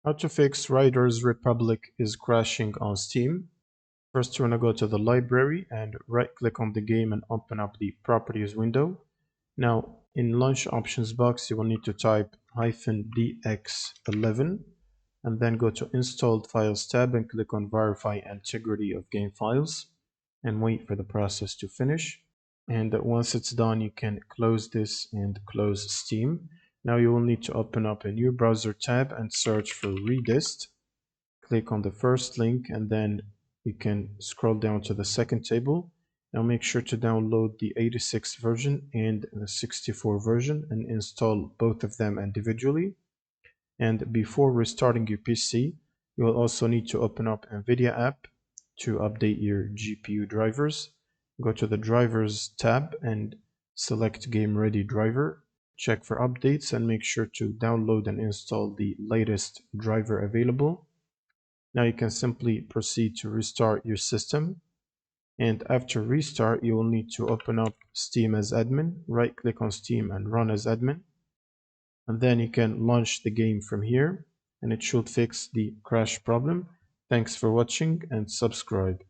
How to fix Riders Republic is crashing on Steam. First, you want to go to the library and right click on the game and open up the properties window. Now, in launch options box, you will need to type -dx11 and then go to installed files tab and click on verify integrity of game files and wait for the process to finish. And once it's done, you can close this and close Steam. Now you will need to open up a new browser tab and search for Redist. Click on the first link and then you can scroll down to the second table. Now make sure to download the 86 version and the 64 version and install both of them individually. And before restarting your PC, you will also need to open up NVIDIA app to update your GPU drivers. Go to the drivers tab and select Game Ready driver. Check for updates and make sure to download and install the latest driver available. Now you can simply proceed to restart your system. And after restart, you will need to open up Steam as admin, right click on Steam and run as admin. And then you can launch the game from here and it should fix the crash problem. Thanks for watching and subscribe.